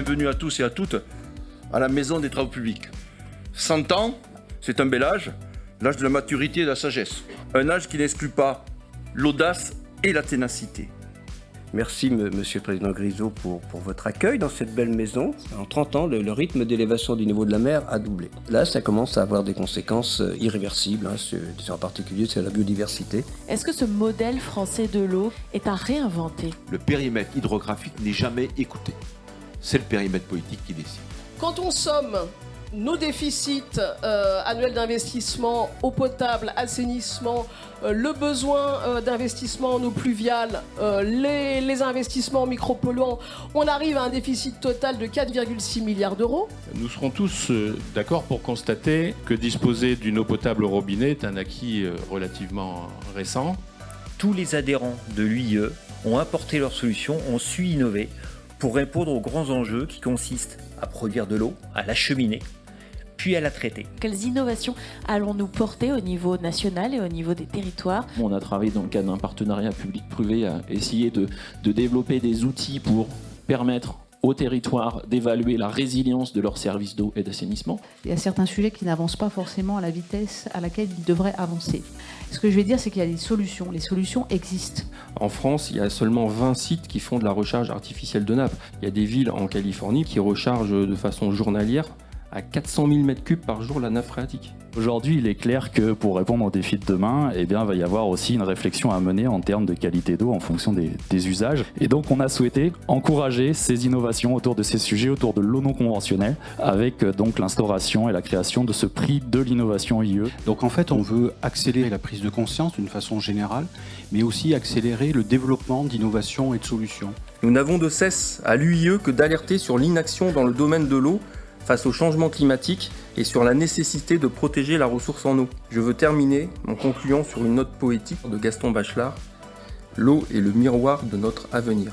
bienvenue à tous et à toutes à la Maison des Travaux Publics. 100 ans, c'est un bel âge, l'âge de la maturité et de la sagesse. Un âge qui n'exclut pas l'audace et la ténacité. Merci Monsieur le Président Grisot pour votre accueil dans cette belle maison. En 30 ans, le rythme d'élévation du niveau de la mer a doublé. Là, ça commence à avoir des conséquences irréversibles, en particulier sur la biodiversité. Est-ce que ce modèle français de l'eau est à réinventer ? Le périmètre hydrographique n'est jamais écouté. C'est le périmètre politique qui décide. Quand on somme nos déficits annuels d'investissement, eau potable, assainissement, le besoin d'investissement en eau pluviale, les investissements en micropolluants, on arrive à un déficit total de 4,6 milliards d'euros. Nous serons tous d'accord pour constater que disposer d'une eau potable au robinet est un acquis relativement récent. Tous les adhérents de l'UIE ont apporté leurs solutions, ont su innover pour répondre aux grands enjeux qui consistent à produire de l'eau, à l'acheminer, puis à la traiter. Quelles innovations allons-nous porter au niveau national et au niveau des territoires ? On a travaillé dans le cadre d'un partenariat public-privé à essayer de développer des outils pour permettre aux territoires d'évaluer la résilience de leurs services d'eau et d'assainissement. Il y a certains sujets qui n'avancent pas forcément à la vitesse à laquelle ils devraient avancer. Ce que je vais dire, c'est qu'il y a des solutions. Les solutions existent. En France, il y a seulement 20 sites qui font de la recharge artificielle de nappe. Il y a des villes en Californie qui rechargent de façon journalière à 400 000 m3 par jour la nappe phréatique. Aujourd'hui, il est clair que pour répondre aux défis de demain, il va y avoir aussi une réflexion à mener en termes de qualité d'eau en fonction des usages. Et donc, on a souhaité encourager ces innovations autour de ces sujets, autour de l'eau non conventionnelle, avec donc l'instauration et la création de ce prix de l'innovation IE. Donc en fait, on veut accélérer la prise de conscience d'une façon générale, mais aussi accélérer le développement d'innovations et de solutions. Nous n'avons de cesse à l'UIE que d'alerter sur l'inaction dans le domaine de l'eau face au changement climatique et sur la nécessité de protéger la ressource en eau. Je veux terminer en concluant sur une note poétique de Gaston Bachelard. L'eau est le miroir de notre avenir.